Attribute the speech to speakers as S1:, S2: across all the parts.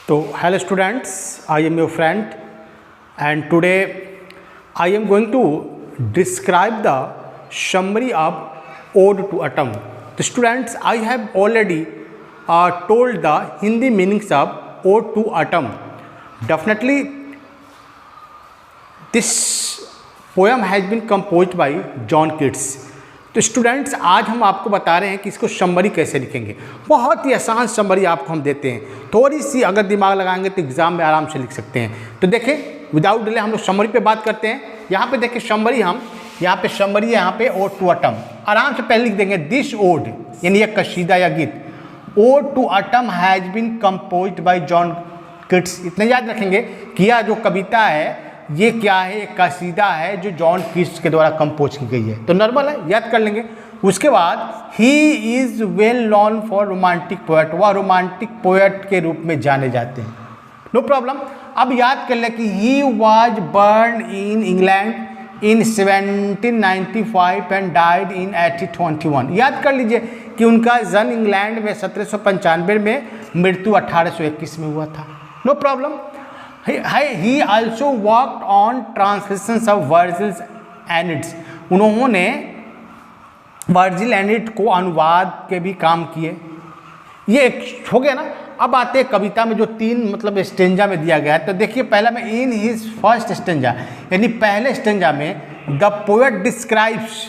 S1: So, hello students, I am your friend and today I am going to describe the summary of ode to atom. So, students, I have already told the Hindi meanings of ode to atom. Definitely, this poem has been composed by John Keats. तो students आज हम आपको बता रहे हैं कि इसको summary कैसे लिखेंगे। बहुत ही आसान समरी आपको हम देते हैं, थोड़ी सी अगर दिमाग लगाएंगे तो एग्जाम में आराम से लिख सकते हैं। तो देखें, विदाउट डिले हम लोग समरी पे बात करते हैं। यहाँ पे देखिए समरी, हम यहाँ पे समरी है, यहाँ पे ओड टू अटम आराम से पहले लिख देंगे। दिस ओड यानी एक कसीदा या गीत, ode to autumn has been composed by John Keats. इतना याद रखेंगे कि यह जो कविता है ये क्या है, एक कसीदा है जो जॉन किट्स के द्वारा कंपोज की गई है। तो नॉर्मल है, याद कर लेंगे। उसके बाद ही is well known for romantic poet, वह रोमांटिक पोएट के रूप में जाने जाते हैं। No problem. अब याद कर ले कि he was born in England in 1795 and died in 1821। याद कर लीजिए कि उनका जन्म इंग्लैंड में 1795 में, मृत्यु 1821 में हुआ था। No problem. He also worked on translations of Virgil's Aeneid। उन्होंने वर्जिल एनिड को अनुवाद के भी काम किए। ये एक हो गया ना। अब आते हैं कविता में जो तीन मतलब स्टेंजा में दिया गया है। तो देखिए पहला में इन हिज फर्स्ट स्टेंजा, यानी पहले स्टेंजा में द पोएट डिस्क्राइब्स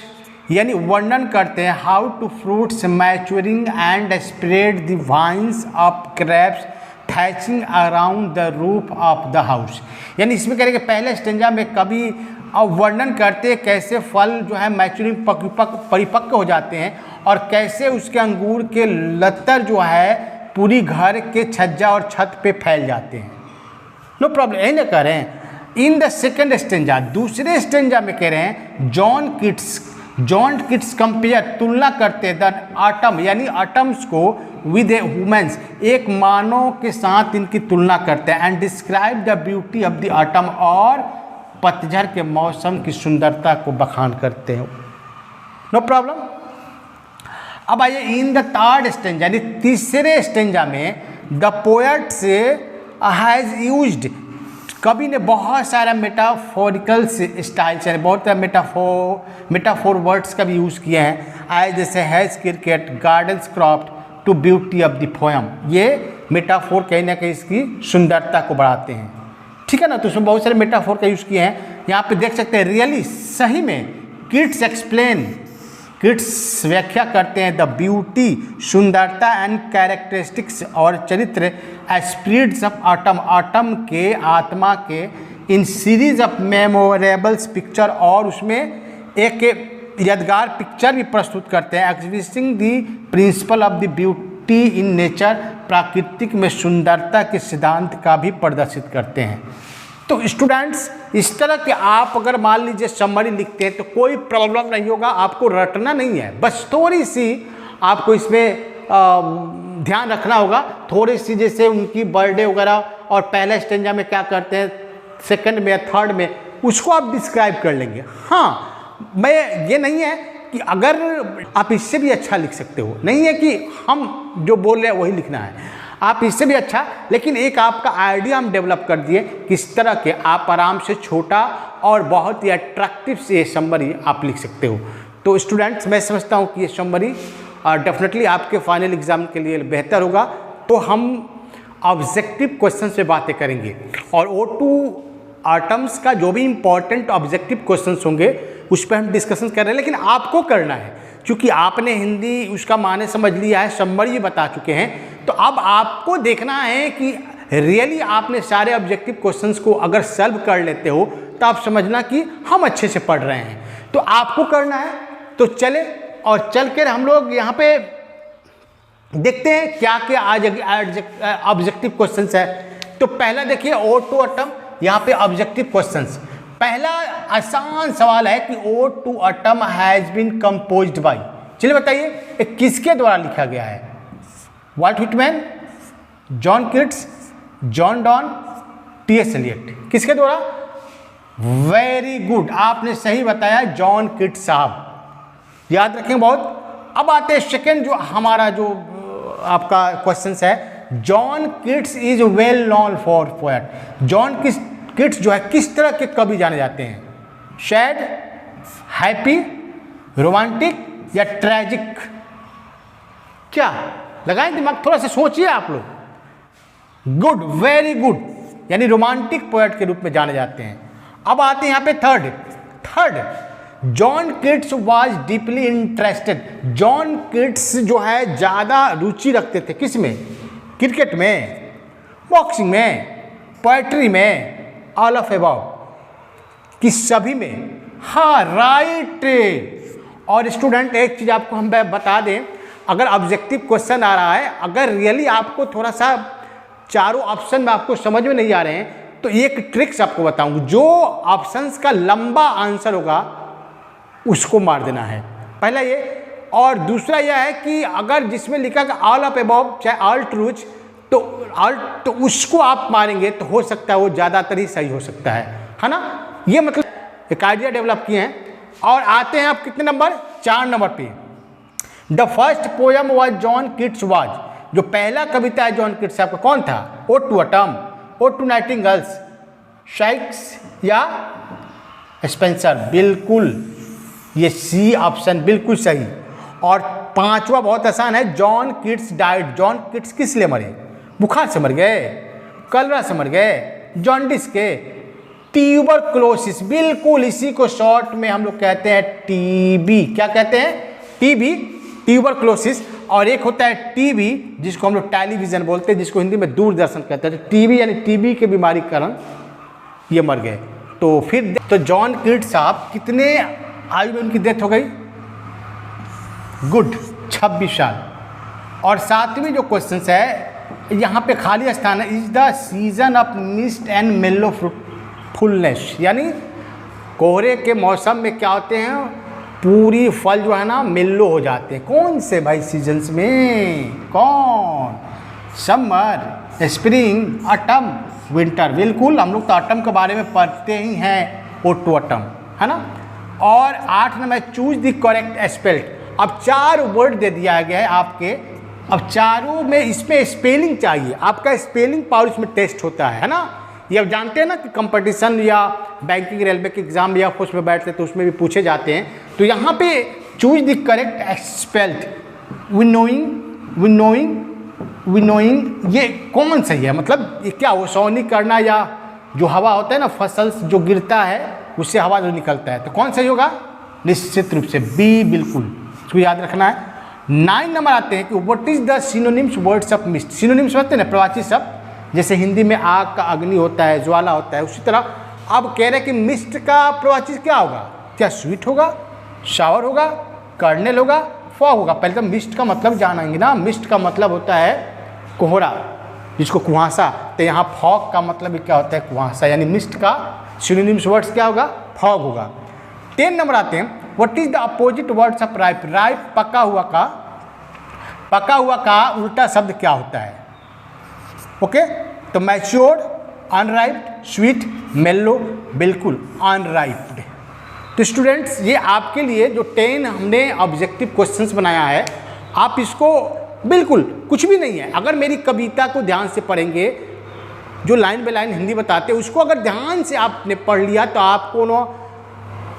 S1: यानी वर्णन करते हैं how to fruits maturing and spread the vines of grapes thatching around the roof of the house. यानी इसमें करेंगे पहले स्टेंजा में कवि वर्णन करते हैं कैसे फल जो है मैच्योरिंग परिपक्व हो जाते हैं और कैसे उसके अंगूर के लतर जो है पूरी घर के छज्जा और छत पे फैल जाते हैं। नो प्रॉब्लम, यही ना कह रहे हैं। इन द सेकेंड स्टेंजा, दूसरे स्टेंजा में कह रहे हैं जॉन किट्स कंपेयर तुलना करते हैं द आटम यानी आटम्स को विद ए ह्यूमन्स, एक मानव के साथ इनकी तुलना करते हैं। And describe the beauty of the autumn, और पतझड़ के मौसम की सुंदरता को बखान करते हैं। No problem. अब आइए इन द थर्ड स्टेंजा यानी तीसरे स्टेंजा में द पोएट से हैज यूज्ड, कवि ने बहुत सारा मेटाफोरिकल स्टाइल्स यानी बहुत मेटाफोर वर्ड्स का भी यूज़ किए हैं। एज जैसे has cricket gardens croft to beauty of the poem. ये मेटाफोर कहीं ना कहीं इसकी सुंदरता को बढ़ाते हैं, ठीक है ना। तो उसमें बहुत सारे मेटाफोर का यूज़ किए हैं। यहाँ पे देख सकते हैं रियली सही में किट्स व्याख्या करते हैं द ब्यूटी सुंदरता एंड कैरेक्टरिस्टिक्स और चरित्र एस्पिरिट्स ऑफ आटम के आत्मा के इन सीरीज ऑफ मेमोरेबल्स पिक्चर, और उसमें एक यादगार पिक्चर भी प्रस्तुत करते हैं। Exhibiting the principle of the beauty in nature, प्राकृतिक में सुंदरता के सिद्धांत का भी प्रदर्शित करते हैं। तो स्टूडेंट्स इस तरह के आप अगर मान लीजिए समरी लिखते हैं तो कोई प्रॉब्लम नहीं होगा, आपको रटना नहीं है, बस थोड़ी सी आपको इसमें ध्यान रखना होगा। थोड़ी सी जैसे उनकी बर्थडे वगैरह और पहले स्टेंजा में क्या करते हैं, सेकंड में या थर्ड में, उसको आप डिस्क्राइब कर लेंगे। हाँ, मैं ये नहीं है कि अगर आप इससे भी अच्छा लिख सकते हो, नहीं है कि हम जो बोल रहे हैं वही लिखना है, आप इससे भी अच्छा, लेकिन एक आपका आइडिया हम डेवलप कर दिए किस तरह के आप आराम से छोटा और बहुत ही अट्रैक्टिव से समरी आप लिख सकते हो। तो स्टूडेंट्स मैं समझता हूँ कि ये समरी डेफिनेटली आपके फाइनल एग्जाम के लिए बेहतर होगा। तो हम ऑब्जेक्टिव क्वेश्चन पे बातें करेंगे और O2 आटम्स का जो भी इम्पोर्टेंट ऑब्जेक्टिव क्वेश्चंस होंगे उस पर हम डिस्कशन कर रहे हैं, लेकिन आपको करना है क्योंकि आपने हिंदी उसका माने समझ लिया है, समरी बता चुके हैं। तो अब आपको देखना है कि रियली आपने सारे ऑब्जेक्टिव क्वेश्चंस को अगर सॉल्व कर लेते हो तो आप समझना कि हम अच्छे से पढ़ रहे हैं। तो आपको करना है, तो चले और चल कर हम लोग यहाँ पे देखते हैं क्या क्या आज ऑब्जेक्टिव क्वेश्चंस है। तो पहला देखिए O2 आटम, यहाँ पे ऑब्जेक्टिव क्वेश्चंस। पहला आसान सवाल है कि O2 autumn has been composed by, चलिए बताइए किसके द्वारा लिखा गया है। Walt Whitman, John Keats, John Donne, T.S. Eliot, किसके द्वारा? वेरी गुड, आपने सही बताया, जॉन किट्स साहब, याद रखें बहुत। अब आते हैं सेकेंड जो हमारा जो आपका क्वेश्चन है John kits is well known for poet. John Keats जो है किस तरह के कवि जाने जाते हैं? सैड, हैप्पी, रोमांटिक या ट्रेजिक? क्या लगाएं दिमाग, थोड़ा सा सोचिए आप लोग। गुड, वेरी गुड, यानी रोमांटिक पोएट के रूप में जाने जाते हैं। अब आते हैं यहाँ पे third, John Keats was deeply interested. John Keats जो है ज़्यादा रुचि रखते थे किस में? क्रिकेट में, बॉक्सिंग में, पोएट्री में, ऑल ऑफ अबव, किस सभी में? हाँ, राइट। और स्टूडेंट एक चीज़ आपको हम बता दें, अगर ऑब्जेक्टिव क्वेश्चन आ रहा है, अगर रियली आपको थोड़ा सा चारों ऑप्शन में आपको समझ में नहीं आ रहे हैं, तो एक ट्रिक्स आपको बताऊंगा। जो ऑप्शंस का लंबा आंसर होगा उसको मार देना है, पहला ये। और दूसरा यह है कि अगर जिसमें लिखा है ऑल ऑफ अबव चाहे ऑल ट्रूथ, तो उसको आप मारेंगे तो हो सकता है वो ज़्यादातर ही सही हो सकता है ना। ये मतलब एक आइडिया डेवलप किए हैं। और आते हैं आप कितने नंबर? 4 नंबर पे। The first poem was John Keats was. जो पहला कविता है जॉन किट्स आपका कौन था? Ode to autumn, ode to nightingales, शाइक्स या स्पेंसर? बिल्कुल, ये सी ऑप्शन बिल्कुल सही। और 5वां बहुत आसान है, John kits died. John Keats किस लिए मरे? बुखार से मर गए, कलरा से मर गए, जॉन्डिस के, ट्यूबरकुलोसिस। बिल्कुल, इसी को शॉर्ट में हम लोग कहते हैं टीबी। क्या कहते हैं? TB, tuberculosis. और एक होता है टीबी जिसको हम लोग टेलीविज़न बोलते हैं, जिसको हिंदी में दूरदर्शन कहते हैं। टीबी यानी टीबी के बीमारी के कारण ये मर गए। तो फिर तो जॉन किट्स साहब कितने आयु में उनकी डेथ हो गई? गुड, 26 साल। और 7वीं जो क्वेश्चन है, यहाँ पे खाली स्थान है। Is the season of mist and मेलो फ्रूटफुलनेस, यानी कोहरे के मौसम में क्या होते हैं? पूरी फल जो है ना मेलो हो जाते हैं। कौन से भाई सीजन्स में? कौन? Summer, spring, autumn, winter. बिल्कुल, हम लोग तो ऑटम के बारे में पढ़ते ही हैं, ओड टू ऑटम, है ना। और 8 number, choose the correct spelled. अब 4 वर्ड दे दिया गया है आपके। अब चारों में इसमें स्पेलिंग चाहिए, आपका स्पेलिंग पावर इसमें टेस्ट होता है ना। ये अब जानते हैं ना कि कंपटीशन या बैंकिंग, रेलवे के एग्जाम या पोस्ट में बैठते तो उसमें भी पूछे जाते हैं। तो यहाँ पे choose the correct spelled. Winnowing ये कौन सही है? मतलब ये क्या ओसौनी करना, या जो हवा होता है ना, फसल जो गिरता है उससे हवा जो निकलता है, तो कौन सही होगा? निश्चित रूप से बी, बिल्कुल, इसको याद रखना है। 9 नंबर आते हैं कि what is the synonyms words of mist. Synonyms होते हैं ना प्रवाची शब्द, जैसे हिंदी में आग का अग्नि होता है, ज्वाला होता है, उसी तरह अब कह रहे हैं कि मिस्ट का प्रवाची क्या होगा? क्या स्वीट होगा, शावर होगा, कर्नेल होगा, फॉग होगा? पहले तो मिस्ट का मतलब जानेंगे ना। मिस्ट का मतलब होता है कोहरा, जिसको कुहासा। तो यहाँ फॉग का मतलब क्या होता है? कुहासा। यानी मिस्ट का सिनोनिम्स वर्ड्स क्या होगा? फॉग होगा। 10 नंबर आते हैं, what is the opposite words of ripe. Ripe पका हुआ का उल्टा शब्द क्या होता है? ओके, तो मैच्योर्ड, अनराइप्ड, स्वीट, मेलो। बिल्कुल अनराइप्ड। तो स्टूडेंट्स, ये आपके लिए जो 10 हमने ऑब्जेक्टिव क्वेश्चंस बनाया है, आप इसको बिल्कुल कुछ भी नहीं है, अगर मेरी कविता को ध्यान से पढ़ेंगे, जो लाइन बाय लाइन हिंदी बताते हैं उसको अगर ध्यान से आपने पढ़ लिया, तो आपको ना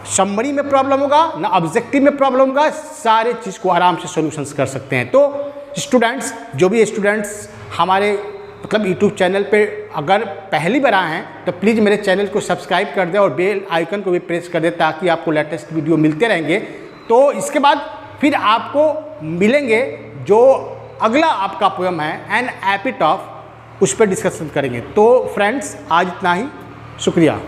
S1: समरी में प्रॉब्लम होगा ना ऑब्जेक्टिव में प्रॉब्लम होगा, सारे चीज़ को आराम से सॉल्यूशंस कर सकते हैं। तो स्टूडेंट्स, जो भी स्टूडेंट्स हमारे मतलब यूट्यूब चैनल पे अगर पहली बार आए हैं तो प्लीज़ मेरे चैनल को सब्सक्राइब कर दें और बेल आइकन को भी प्रेस कर दें, ताकि आपको लेटेस्ट वीडियो मिलते रहेंगे। तो इसके बाद फिर आपको मिलेंगे जो अगला आपका पोएम है एन एपिटॉफ, उस पर डिस्कशन करेंगे। तो फ्रेंड्स, आज इतना ही, शुक्रिया।